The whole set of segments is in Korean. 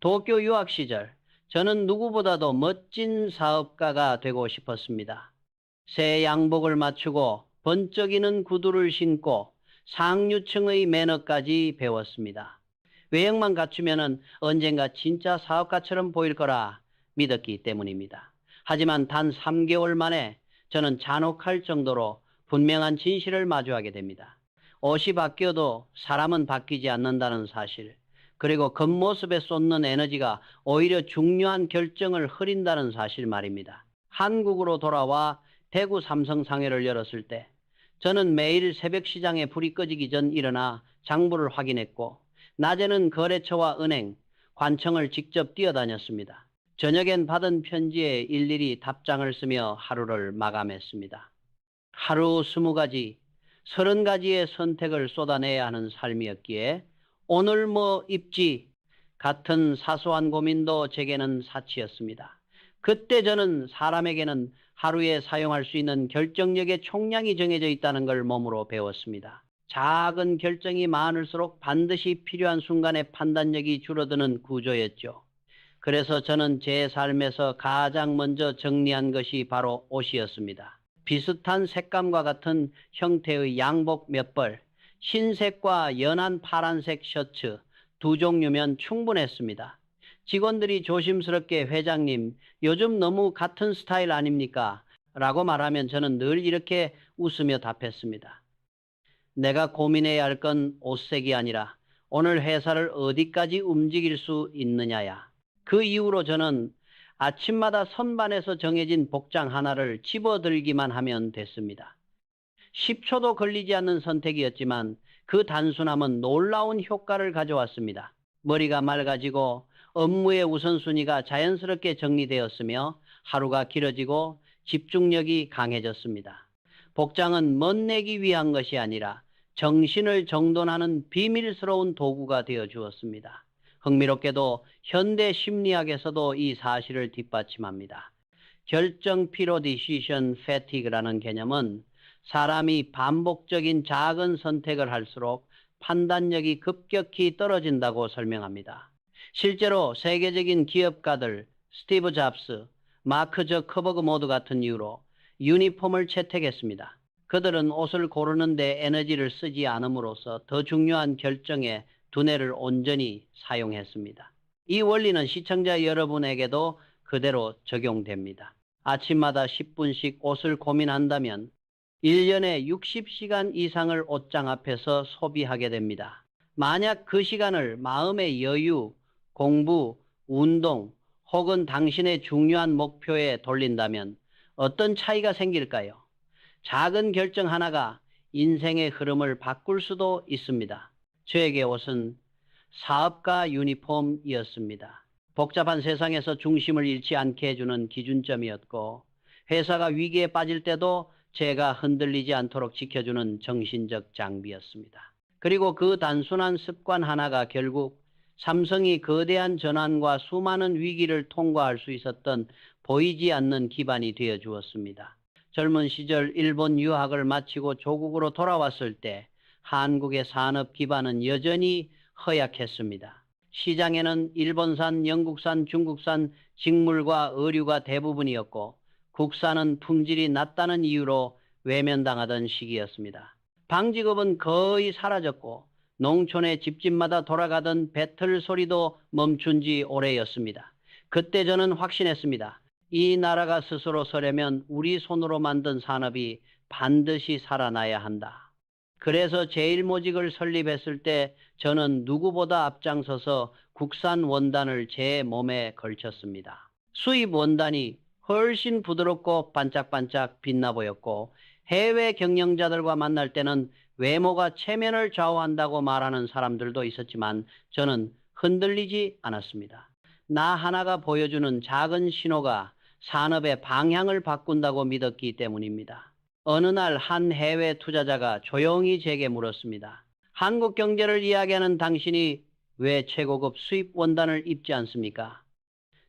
도쿄 유학 시절 저는 누구보다도 멋진 사업가가 되고 싶었습니다. 새 양복을 맞추고 번쩍이는 구두를 신고 상류층의 매너까지 배웠습니다. 외형만 갖추면 언젠가 진짜 사업가처럼 보일 거라 믿었기 때문입니다. 하지만 단 3개월 만에 저는 잔혹할 정도로 분명한 진실을 마주하게 됩니다. 옷이 바뀌어도 사람은 바뀌지 않는다는 사실, 그리고 겉모습에 쏟는 에너지가 오히려 중요한 결정을 흐린다는 사실 말입니다. 한국으로 돌아와 대구 삼성상회를 열었을 때 저는 매일 새벽 시장에 불이 꺼지기 전 일어나 장부를 확인했고, 낮에는 거래처와 은행, 관청을 직접 뛰어다녔습니다. 저녁엔 받은 편지에 일일이 답장을 쓰며 하루를 마감했습니다. 하루 20가지, 30가지의 선택을 쏟아내야 하는 삶이었기에 오늘 뭐 입지 같은 사소한 고민도 제게는 사치였습니다. 그때 저는 사람에게는 하루에 사용할 수 있는 결정력의 총량이 정해져 있다는 걸 몸으로 배웠습니다. 작은 결정이 많을수록 반드시 필요한 순간에 판단력이 줄어드는 구조였죠. 그래서 저는 제 삶에서 가장 먼저 정리한 것이 바로 옷이었습니다. 비슷한 색감과 같은 형태의 양복 몇 벌, 흰색과 연한 파란색 셔츠 2종류면 충분했습니다. 직원들이 조심스럽게 "회장님, 요즘 너무 같은 스타일 아닙니까?" 라고 말하면 저는 늘 이렇게 웃으며 답했습니다. 내가 고민해야 할 건 옷색이 아니라 오늘 회사를 어디까지 움직일 수 있느냐야. 그 이후로 저는 아침마다 선반에서 정해진 복장 하나를 집어들기만 하면 됐습니다. 10초도 걸리지 않는 선택이었지만 그 단순함은 놀라운 효과를 가져왔습니다. 머리가 맑아지고 업무의 우선순위가 자연스럽게 정리되었으며 하루가 길어지고 집중력이 강해졌습니다. 복장은 멋내기 위한 것이 아니라 정신을 정돈하는 비밀스러운 도구가 되어 주었습니다. 흥미롭게도 현대 심리학에서도 이 사실을 뒷받침합니다. 결정 피로 decision fatigue라는 개념은 사람이 반복적인 작은 선택을 할수록 판단력이 급격히 떨어진다고 설명합니다. 실제로 세계적인 기업가들 스티브 잡스, 마크 저커버그 모두 같은 이유로 유니폼을 채택했습니다. 그들은 옷을 고르는 데 에너지를 쓰지 않음으로써 더 중요한 결정에 두뇌를 온전히 사용했습니다. 이 원리는 시청자 여러분에게도 그대로 적용됩니다. 아침마다 10분씩 옷을 고민한다면 1년에 60시간 이상을 옷장 앞에서 소비하게 됩니다. 만약 그 시간을 마음의 여유, 공부, 운동 혹은 당신의 중요한 목표에 돌린다면 어떤 차이가 생길까요? 작은 결정 하나가 인생의 흐름을 바꿀 수도 있습니다. 저에게 옷은 사업가 유니폼이었습니다. 복잡한 세상에서 중심을 잃지 않게 해주는 기준점이었고, 회사가 위기에 빠질 때도 제가 흔들리지 않도록 지켜주는 정신적 장비였습니다. 그리고 그 단순한 습관 하나가 결국 삼성이 거대한 전환과 수많은 위기를 통과할 수 있었던 보이지 않는 기반이 되어 주었습니다. 젊은 시절 일본 유학을 마치고 조국으로 돌아왔을 때 한국의 산업 기반은 여전히 허약했습니다. 시장에는 일본산, 영국산, 중국산 직물과 의류가 대부분이었고, 국산은 품질이 낮다는 이유로 외면당하던 시기였습니다. 방직업은 거의 사라졌고 농촌의 집집마다 돌아가던 배틀 소리도 멈춘 지 오래였습니다. 그때 저는 확신했습니다. 이 나라가 스스로 서려면 우리 손으로 만든 산업이 반드시 살아나야 한다. 그래서 제일모직을 설립했을 때 저는 누구보다 앞장서서 국산 원단을 제 몸에 걸쳤습니다. 수입 원단이 훨씬 부드럽고 반짝반짝 빛나 보였고, 해외 경영자들과 만날 때는 외모가 체면을 좌우한다고 말하는 사람들도 있었지만 저는 흔들리지 않았습니다. 나 하나가 보여주는 작은 신호가 산업의 방향을 바꾼다고 믿었기 때문입니다. 어느 날 한 해외 투자자가 조용히 제게 물었습니다. 한국 경제를 이야기하는 당신이 왜 최고급 수입 원단을 입지 않습니까?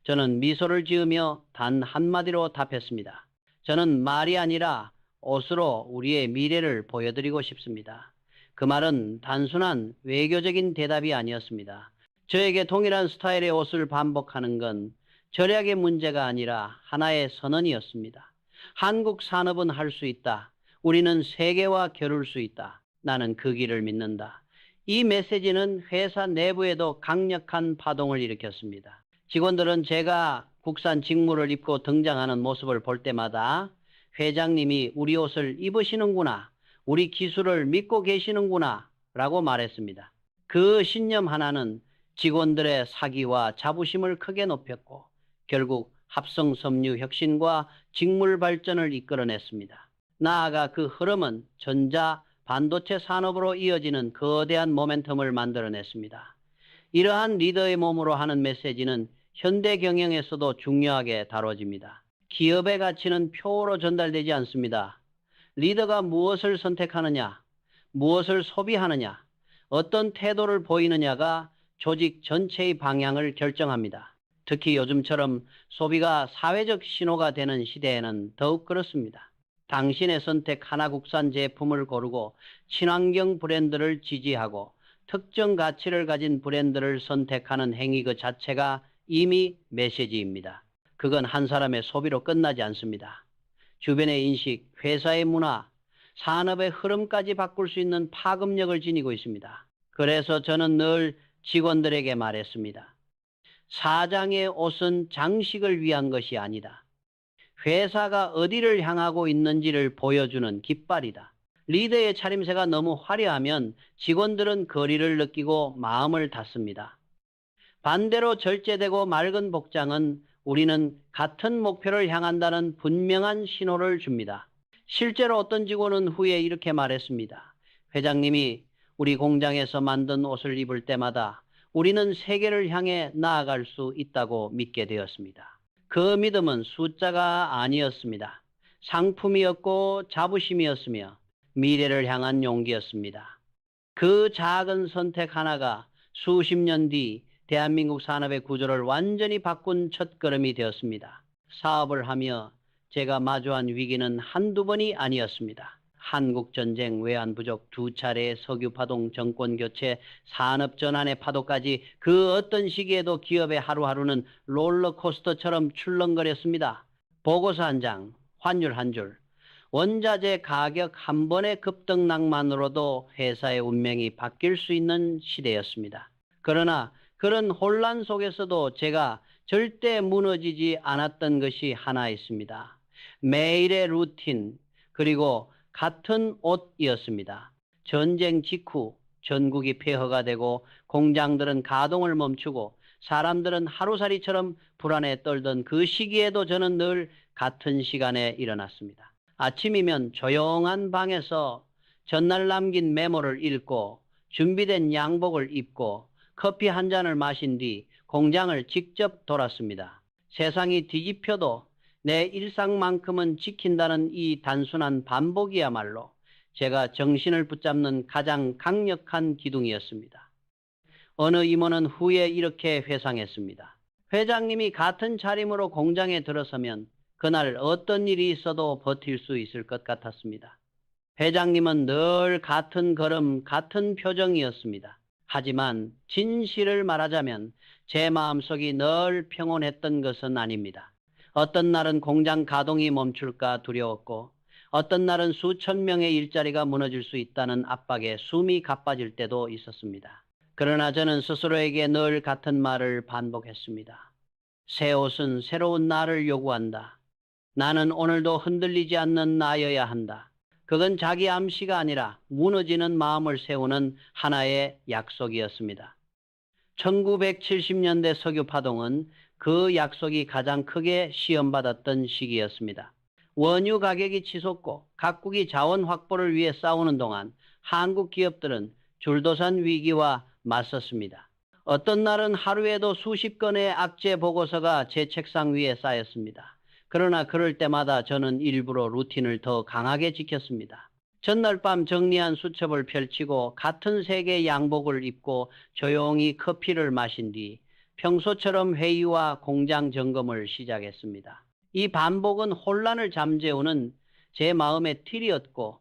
저는 미소를 지으며 단 한마디로 답했습니다. 저는 말이 아니라 옷으로 우리의 미래를 보여드리고 싶습니다. 그 말은 단순한 외교적인 대답이 아니었습니다. 저에게 동일한 스타일의 옷을 반복하는 건 절약의 문제가 아니라 하나의 선언이었습니다. 한국 산업은 할 수 있다. 우리는 세계와 겨룰 수 있다. 나는 그 길을 믿는다. 이 메시지는 회사 내부에도 강력한 파동을 일으켰습니다. 직원들은 제가 국산 직무를 입고 등장하는 모습을 볼 때마다 회장님이 우리 옷을 입으시는구나, 우리 기술을 믿고 계시는구나 라고 말했습니다. 그 신념 하나는 직원들의 사기와 자부심을 크게 높였고 결국 합성 섬유 혁신과 직물 발전을 이끌어냈습니다. 나아가 그 흐름은 전자, 반도체 산업으로 이어지는 거대한 모멘텀을 만들어냈습니다. 이러한 리더의 몸으로 하는 메시지는 현대 경영에서도 중요하게 다뤄집니다. 기업의 가치는 표로 전달되지 않습니다. 리더가 무엇을 선택하느냐, 무엇을 소비하느냐, 어떤 태도를 보이느냐가 조직 전체의 방향을 결정합니다. 특히 요즘처럼 소비가 사회적 신호가 되는 시대에는 더욱 그렇습니다. 당신의 선택 하나 국산 제품을 고르고 친환경 브랜드를 지지하고 특정 가치를 가진 브랜드를 선택하는 행위 그 자체가 이미 메시지입니다. 그건 한 사람의 소비로 끝나지 않습니다. 주변의 인식, 회사의 문화, 산업의 흐름까지 바꿀 수 있는 파급력을 지니고 있습니다. 그래서 저는 늘 직원들에게 말했습니다. 사장의 옷은 장식을 위한 것이 아니다. 회사가 어디를 향하고 있는지를 보여주는 깃발이다. 리더의 차림새가 너무 화려하면 직원들은 거리를 느끼고 마음을 닫습니다. 반대로 절제되고 맑은 복장은 우리는 같은 목표를 향한다는 분명한 신호를 줍니다. 실제로 어떤 직원은 후에 이렇게 말했습니다. 회장님이 우리 공장에서 만든 옷을 입을 때마다 우리는 세계를 향해 나아갈 수 있다고 믿게 되었습니다. 그 믿음은 숫자가 아니었습니다. 상품이었고 자부심이었으며 미래를 향한 용기였습니다. 그 작은 선택 하나가 수십 년 뒤 대한민국 산업의 구조를 완전히 바꾼 첫걸음이 되었습니다. 사업을 하며 제가 마주한 위기는 한두 번이 아니었습니다. 한국전쟁, 외환부족, 두 차례의 석유파동, 정권교체, 산업전환의 파도까지 그 어떤 시기에도 기업의 하루하루는 롤러코스터처럼 출렁거렸습니다. 보고서 한 장, 환율 한 줄, 원자재 가격 한 번의 급등락만으로도 회사의 운명이 바뀔 수 있는 시대였습니다. 그러나 그런 혼란 속에서도 제가 절대 무너지지 않았던 것이 하나 있습니다. 매일의 루틴, 그리고 같은 옷이었습니다. 전쟁 직후 전국이 폐허가 되고 공장들은 가동을 멈추고 사람들은 하루살이처럼 불안에 떨던 그 시기에도 저는 늘 같은 시간에 일어났습니다. 아침이면 조용한 방에서 전날 남긴 메모를 읽고 준비된 양복을 입고 커피 한 잔을 마신 뒤 공장을 직접 돌았습니다. 세상이 뒤집혀도 내 일상만큼은 지킨다는 이 단순한 반복이야말로 제가 정신을 붙잡는 가장 강력한 기둥이었습니다. 어느 임원은 후에 이렇게 회상했습니다. 회장님이 같은 차림으로 공장에 들어서면 그날 어떤 일이 있어도 버틸 수 있을 것 같았습니다. 회장님은 늘 같은 걸음, 같은 표정이었습니다. 하지만 진실을 말하자면 제 마음속이 늘 평온했던 것은 아닙니다. 어떤 날은 공장 가동이 멈출까 두려웠고 어떤 날은 수천 명의 일자리가 무너질 수 있다는 압박에 숨이 가빠질 때도 있었습니다. 그러나 저는 스스로에게 늘 같은 말을 반복했습니다. 새 옷은 새로운 나를 요구한다. 나는 오늘도 흔들리지 않는 나여야 한다. 그건 자기 암시가 아니라 무너지는 마음을 세우는 하나의 약속이었습니다. 1970년대 석유 파동은 그 약속이 가장 크게 시험받았던 시기였습니다. 원유 가격이 치솟고 각국이 자원 확보를 위해 싸우는 동안 한국 기업들은 줄도산 위기와 맞섰습니다. 어떤 날은 하루에도 수십 건의 악재 보고서가 제 책상 위에 쌓였습니다. 그러나 그럴 때마다 저는 일부러 루틴을 더 강하게 지켰습니다. 전날 밤 정리한 수첩을 펼치고 같은 색의 양복을 입고 조용히 커피를 마신 뒤 평소처럼 회의와 공장 점검을 시작했습니다. 이 반복은 혼란을 잠재우는 제 마음의 틀이었고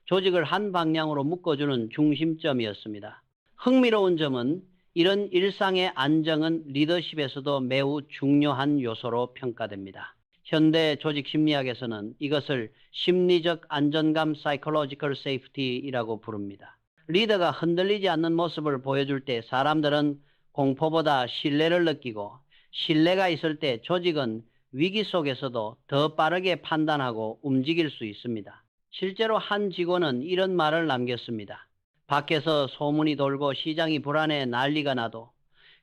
조직을 한 방향으로 묶어주는 중심점이었습니다. 흥미로운 점은 이런 일상의 안정은 리더십에서도 매우 중요한 요소로 평가됩니다. 현대 조직 심리학에서는 이것을 심리적 안전감 (psychological safety)이라고 부릅니다. 리더가 흔들리지 않는 모습을 보여줄 때 사람들은 공포보다 신뢰를 느끼고, 신뢰가 있을 때 조직은 위기 속에서도 더 빠르게 판단하고 움직일 수 있습니다. 실제로 한 직원은 이런 말을 남겼습니다. 밖에서 소문이 돌고 시장이 불안해 난리가 나도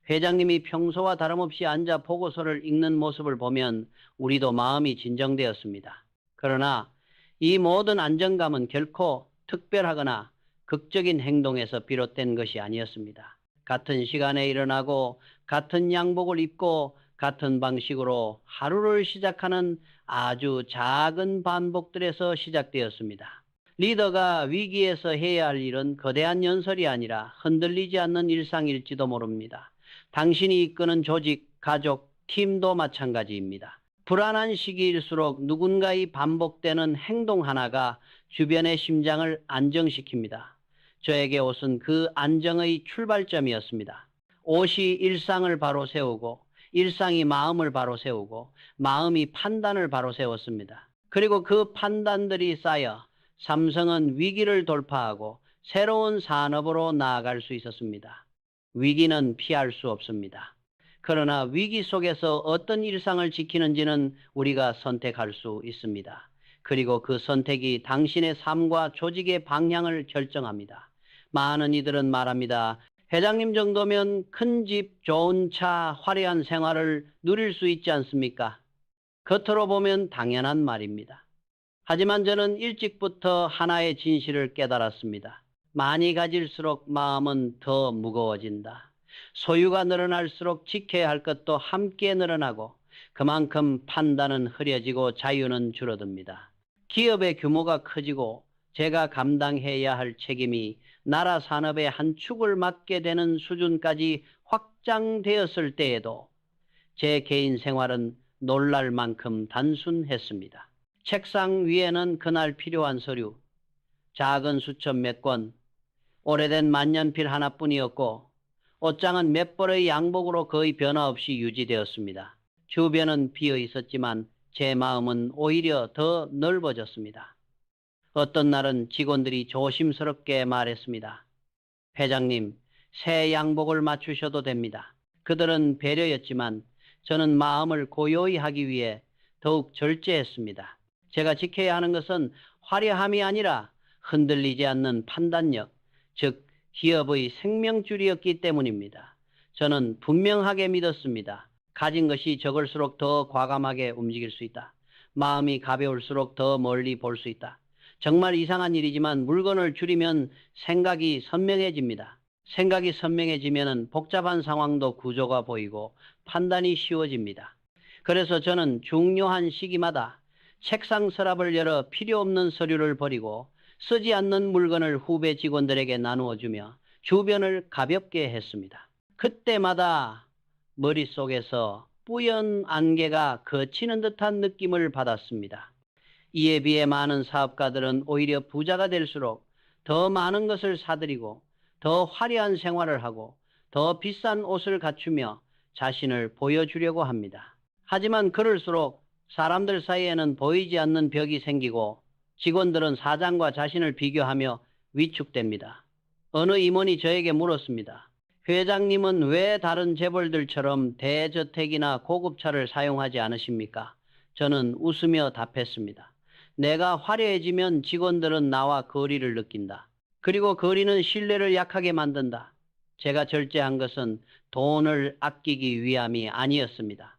회장님이 평소와 다름없이 앉아 보고서를 읽는 모습을 보면 우리도 마음이 진정되었습니다. 그러나 이 모든 안정감은 결코 특별하거나 극적인 행동에서 비롯된 것이 아니었습니다. 같은 시간에 일어나고 같은 양복을 입고 같은 방식으로 하루를 시작하는 아주 작은 반복들에서 시작되었습니다. 리더가 위기에서 해야 할 일은 거대한 연설이 아니라 흔들리지 않는 일상일지도 모릅니다. 당신이 이끄는 조직, 가족, 팀도 마찬가지입니다. 불안한 시기일수록 누군가의 반복되는 행동 하나가 주변의 심장을 안정시킵니다. 저에게 옷은 그 안정의 출발점이었습니다. 옷이 일상을 바로 세우고, 일상이 마음을 바로 세우고, 마음이 판단을 바로 세웠습니다. 그리고 그 판단들이 쌓여 삼성은 위기를 돌파하고 새로운 산업으로 나아갈 수 있었습니다. 위기는 피할 수 없습니다. 그러나 위기 속에서 어떤 일상을 지키는지는 우리가 선택할 수 있습니다. 그리고 그 선택이 당신의 삶과 조직의 방향을 결정합니다. 많은 이들은 말합니다. 회장님 정도면 큰 집, 좋은 차, 화려한 생활을 누릴 수 있지 않습니까? 겉으로 보면 당연한 말입니다. 하지만 저는 일찍부터 하나의 진실을 깨달았습니다. 많이 가질수록 마음은 더 무거워진다. 소유가 늘어날수록 지켜야 할 것도 함께 늘어나고 그만큼 판단은 흐려지고 자유는 줄어듭니다. 기업의 규모가 커지고 제가 감당해야 할 책임이 나라 산업의 한 축을 맡게 되는 수준까지 확장되었을 때에도 제 개인 생활은 놀랄 만큼 단순했습니다. 책상 위에는 그날 필요한 서류, 작은 수첩 몇 권, 오래된 만년필 하나뿐이었고 옷장은 몇 벌의 양복으로 거의 변화 없이 유지되었습니다. 주변은 비어 있었지만 제 마음은 오히려 더 넓어졌습니다. 어떤 날은 직원들이 조심스럽게 말했습니다. 회장님, 새 양복을 맞추셔도 됩니다. 그들은 배려였지만 저는 마음을 고요히 하기 위해 더욱 절제했습니다. 제가 지켜야 하는 것은 화려함이 아니라 흔들리지 않는 판단력, 즉 기업의 생명줄이었기 때문입니다. 저는 분명하게 믿었습니다. 가진 것이 적을수록 더 과감하게 움직일 수 있다. 마음이 가벼울수록 더 멀리 볼 수 있다. 정말 이상한 일이지만 물건을 줄이면 생각이 선명해집니다. 생각이 선명해지면 복잡한 상황도 구조가 보이고 판단이 쉬워집니다. 그래서 저는 중요한 시기마다 책상 서랍을 열어 필요 없는 서류를 버리고 쓰지 않는 물건을 후배 직원들에게 나누어주며 주변을 가볍게 했습니다. 그때마다 머릿속에서 뿌연 안개가 걷히는 듯한 느낌을 받았습니다. 이에 비해 많은 사업가들은 오히려 부자가 될수록 더 많은 것을 사들이고 더 화려한 생활을 하고 더 비싼 옷을 갖추며 자신을 보여주려고 합니다. 하지만 그럴수록 사람들 사이에는 보이지 않는 벽이 생기고 직원들은 사장과 자신을 비교하며 위축됩니다. 어느 임원이 저에게 물었습니다. 회장님은 왜 다른 재벌들처럼 대저택이나 고급차를 사용하지 않으십니까? 저는 웃으며 답했습니다. 내가 화려해지면 직원들은 나와 거리를 느낀다. 그리고 거리는 신뢰를 약하게 만든다. 제가 절제한 것은 돈을 아끼기 위함이 아니었습니다.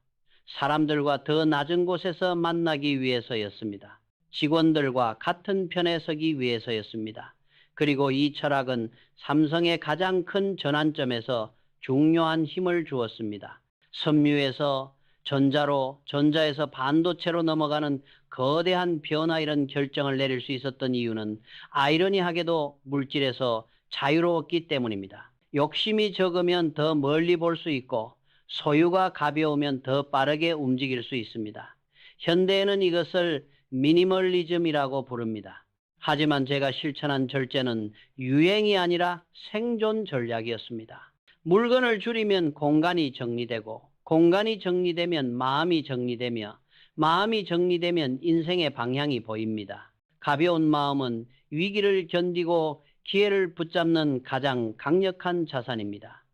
사람들과 더 낮은 곳에서 만나기 위해서였습니다. 직원들과 같은 편에 서기 위해서였습니다. 그리고 이 철학은 삼성의 가장 큰 전환점에서 중요한 힘을 주었습니다. 섬유에서 전자로, 전자에서 반도체로 넘어가는 거대한 변화 이런 결정을 내릴 수 있었던 이유는 아이러니하게도 물질에서 자유로웠기 때문입니다. 욕심이 적으면 더 멀리 볼 수 있고 소유가 가벼우면 더 빠르게 움직일 수 있습니다. 현대에는 이것을 미니멀리즘이라고 부릅니다. 하지만 제가 실천한 절제는 유행이 아니라 생존 전략이었습니다. 물건을 줄이면 공간이 정리되고, 공간이 정리되면 마음이 정리되며, 마음이 정리되면 인생의 방향이 보입니다. 가벼운 마음은 위기를 견디고 기회를 붙잡는 가장 강력한 자산입니다.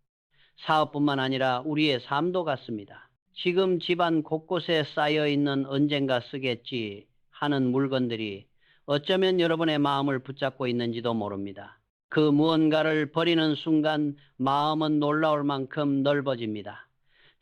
사업뿐만 아니라 우리의 삶도 같습니다. 지금 집안 곳곳에 쌓여 있는 언젠가 쓰겠지 하는 물건들이 어쩌면 여러분의 마음을 붙잡고 있는지도 모릅니다. 그 무언가를 버리는 순간 마음은 놀라울 만큼 넓어집니다.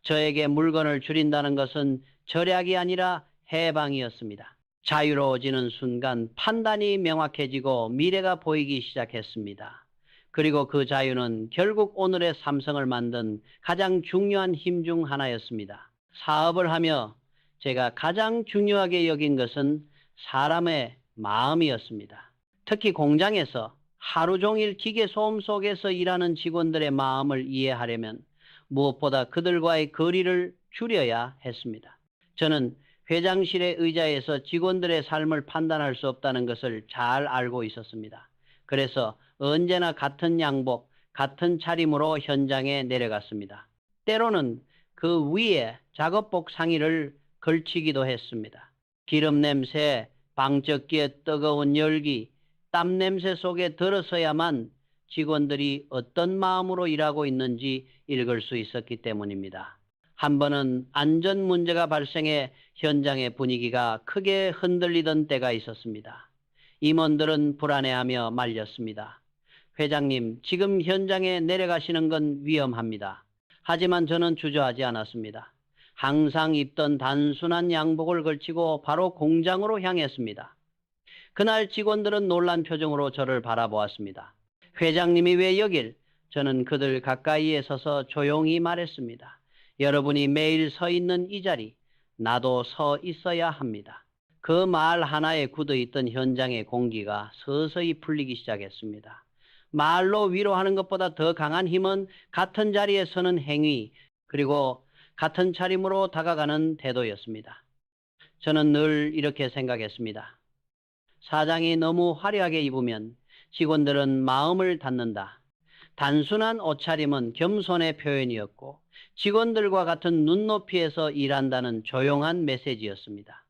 저에게 물건을 줄인다는 것은 절약이 아니라 해방이었습니다. 자유로워지는 순간 판단이 명확해지고 미래가 보이기 시작했습니다. 그리고 그 자유는 결국 오늘의 삼성을 만든 가장 중요한 힘 중 하나였습니다. 사업을 하며 제가 가장 중요하게 여긴 것은 사람의 마음이었습니다. 특히 공장에서 하루 종일 기계 소음 속에서 일하는 직원들의 마음을 이해하려면 무엇보다 그들과의 거리를 줄여야 했습니다. 저는 회장실의 의자에서 직원들의 삶을 판단할 수 없다는 것을 잘 알고 있었습니다. 그래서 언제나 같은 양복, 같은 차림으로 현장에 내려갔습니다. 때로는 그 위에 작업복 상의를 걸치기도 했습니다. 기름 냄새, 방적기의 뜨거운 열기, 땀 냄새 속에 들어서야만 직원들이 어떤 마음으로 일하고 있는지 읽을 수 있었기 때문입니다. 한 번은 안전 문제가 발생해 현장의 분위기가 크게 흔들리던 때가 있었습니다. 임원들은 불안해하며 말렸습니다. 회장님, 지금 현장에 내려가시는 건 위험합니다. 하지만 저는 주저하지 않았습니다. 항상 입던 단순한 양복을 걸치고 바로 공장으로 향했습니다. 그날 직원들은 놀란 표정으로 저를 바라보았습니다. 회장님이 왜 여길? 저는 그들 가까이에 서서 조용히 말했습니다. 여러분이 매일 서 있는 이 자리, 나도 서 있어야 합니다. 그 말 하나에 굳어있던 현장의 공기가 서서히 풀리기 시작했습니다. 말로 위로하는 것보다 더 강한 힘은 같은 자리에 서는 행위, 그리고 같은 차림으로 다가가는 태도였습니다. 저는 늘 이렇게 생각했습니다. 사장이 너무 화려하게 입으면 직원들은 마음을 닫는다. 단순한 옷차림은 겸손의 표현이었고 직원들과 같은 눈높이에서 일한다는 조용한 메시지였습니다.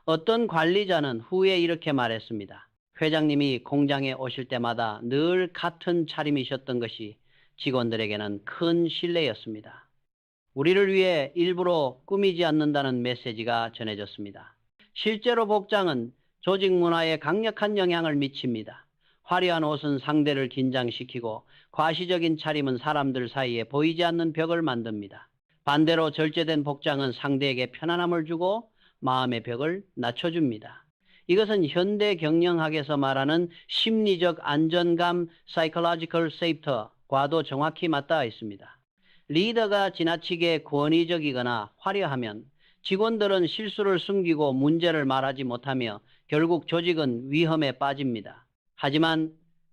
어떤 관리자는 후에 이렇게 말했습니다. 회장님이 공장에 오실 때마다 늘 같은 차림이셨던 것이 직원들에게는 큰 신뢰였습니다. 우리를 위해 일부러 꾸미지 않는다는 메시지가 전해졌습니다. 실제로 복장은 조직 문화에 강력한 영향을 미칩니다. 화려한 옷은 상대를 긴장시키고 과시적인 차림은 사람들 사이에 보이지 않는 벽을 만듭니다. 반대로 절제된 복장은 상대에게 편안함을 주고 마음의 벽을 낮춰줍니다. 이것은 현대 경영학에서 말하는 심리적 안전감 psychological safety과도 정확히 맞닿아 있습니다. 리더가 지나치게 권위적이거나 화려하면 직원들은 실수를 숨기고 문제를 말하지 못하며 결국 조직은 위험에 빠집니다. 하지만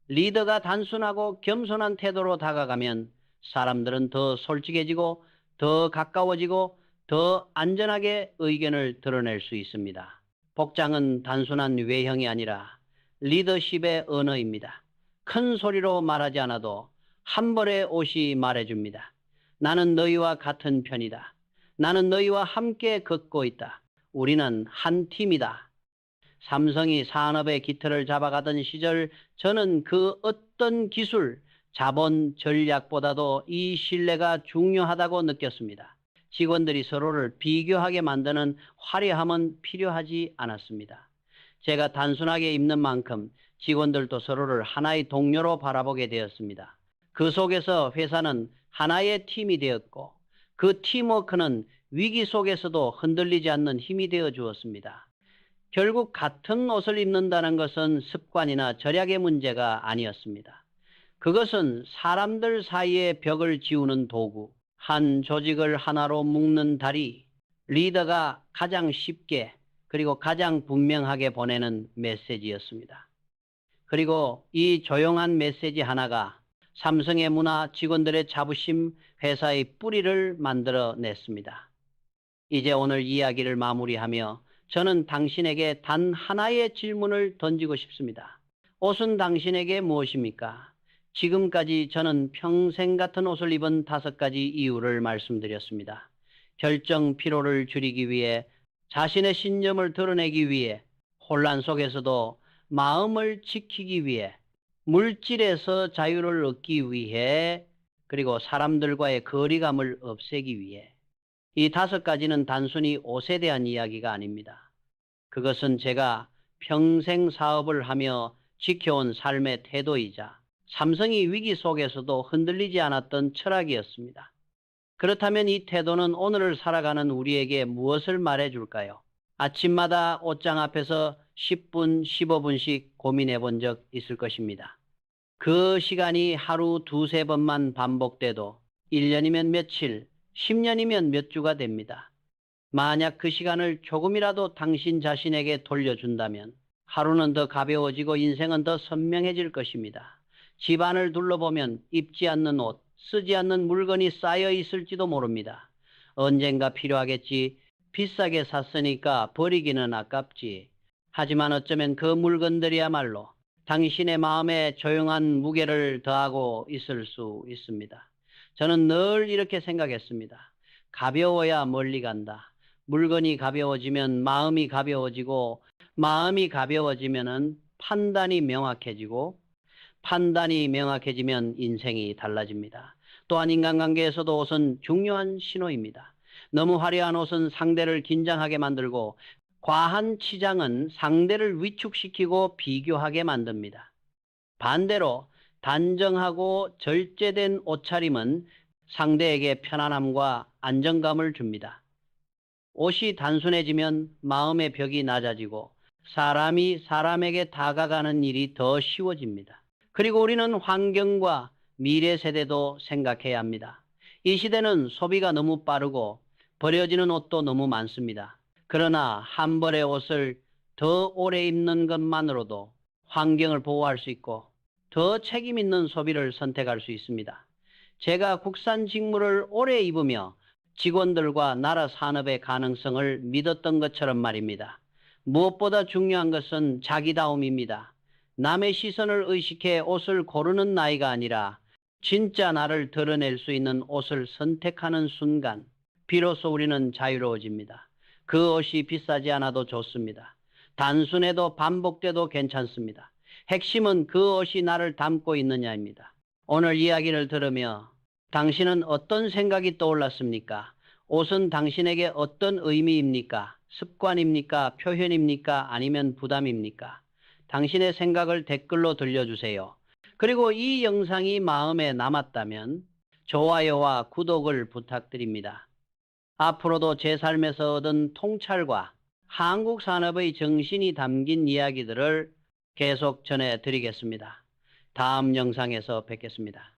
리더가 단순하고 겸손한 태도로 다가가면 사람들은 더 솔직해지고 더 가까워지고 더 안전하게 의견을 드러낼 수 있습니다. 복장은 단순한 외형이 아니라 리더십의 언어입니다. 큰 소리로 말하지 않아도 한 벌의 옷이 말해줍니다. 나는 너희와 같은 편이다. 나는 너희와 함께 걷고 있다. 우리는 한 팀이다. 삼성이 산업의 기틀을 잡아가던 시절 저는 그 어떤 기술, 자본, 전략보다도 이 신뢰가 중요하다고 느꼈습니다. 직원들이 서로를 비교하게 만드는 화려함은 필요하지 않았습니다. 제가 단순하게 입는 만큼 직원들도 서로를 하나의 동료로 바라보게 되었습니다. 그 속에서 회사는 하나의 팀이 되었고 그 팀워크는 위기 속에서도 흔들리지 않는 힘이 되어 주었습니다. 결국 같은 옷을 입는다는 것은 습관이나 절약의 문제가 아니었습니다. 그것은 사람들 사이의 벽을 지우는 도구, 한 조직을 하나로 묶는 다리, 리더가 가장 쉽게 그리고 가장 분명하게 보내는 메시지였습니다. 그리고 이 조용한 메시지 하나가 삼성의 문화, 직원들의 자부심, 회사의 뿌리를 만들어냈습니다. 이제 오늘 이야기를 마무리하며 저는 당신에게 단 하나의 질문을 던지고 싶습니다. 옷은 당신에게 무엇입니까? 지금까지 저는 평생 같은 옷을 입은 5가지 이유를 말씀드렸습니다. 결정 피로를 줄이기 위해, 자신의 신념을 드러내기 위해, 혼란 속에서도 마음을 지키기 위해, 물질에서 자유를 얻기 위해, 그리고 사람들과의 거리감을 없애기 위해. 이 5가지는 단순히 옷에 대한 이야기가 아닙니다. 그것은 제가 평생 사업을 하며 지켜온 삶의 태도이자 삼성이 위기 속에서도 흔들리지 않았던 철학이었습니다. 그렇다면 이 태도는 오늘을 살아가는 우리에게 무엇을 말해줄까요? 아침마다 옷장 앞에서 10분, 15분씩 고민해 본 적 있을 것입니다. 그 시간이 하루 두세 번만 반복돼도 1년이면 며칠, 10년이면 몇 주가 됩니다. 만약 그 시간을 조금이라도 당신 자신에게 돌려준다면 하루는 더 가벼워지고 인생은 더 선명해질 것입니다. 집안을 둘러보면 입지 않는 옷, 쓰지 않는 물건이 쌓여 있을지도 모릅니다. 언젠가 필요하겠지. 비싸게 샀으니까 버리기는 아깝지. 하지만 어쩌면 그 물건들이야말로 당신의 마음에 조용한 무게를 더하고 있을 수 있습니다. 저는 늘 이렇게 생각했습니다. 가벼워야 멀리 간다. 물건이 가벼워지면 마음이 가벼워지고, 마음이 가벼워지면은 판단이 명확해지고, 판단이 명확해지면 인생이 달라집니다. 또한 인간관계에서도 옷은 중요한 신호입니다. 너무 화려한 옷은 상대를 긴장하게 만들고, 과한 치장은 상대를 위축시키고 비교하게 만듭니다. 반대로 단정하고 절제된 옷차림은 상대에게 편안함과 안정감을 줍니다. 옷이 단순해지면 마음의 벽이 낮아지고 사람이 사람에게 다가가는 일이 더 쉬워집니다. 그리고 우리는 환경과 미래 세대도 생각해야 합니다. 이 시대는 소비가 너무 빠르고 버려지는 옷도 너무 많습니다. 그러나 한 벌의 옷을 더 오래 입는 것만으로도 환경을 보호할 수 있고 더 책임 있는 소비를 선택할 수 있습니다. 제가 국산 직물을 오래 입으며 직원들과 나라 산업의 가능성을 믿었던 것처럼 말입니다. 무엇보다 중요한 것은 자기다움입니다. 남의 시선을 의식해 옷을 고르는 나이가 아니라 진짜 나를 드러낼 수 있는 옷을 선택하는 순간 비로소 우리는 자유로워집니다. 그 옷이 비싸지 않아도 좋습니다. 단순해도 반복돼도 괜찮습니다. 핵심은 그 옷이 나를 담고 있느냐입니다. 오늘 이야기를 들으며 당신은 어떤 생각이 떠올랐습니까? 옷은 당신에게 어떤 의미입니까? 습관입니까? 표현입니까? 아니면 부담입니까? 당신의 생각을 댓글로 들려주세요. 그리고 이 영상이 마음에 남았다면 좋아요와 구독을 부탁드립니다. 앞으로도 제 삶에서 얻은 통찰과 한국 산업의 정신이 담긴 이야기들을 계속 전해드리겠습니다. 다음 영상에서 뵙겠습니다.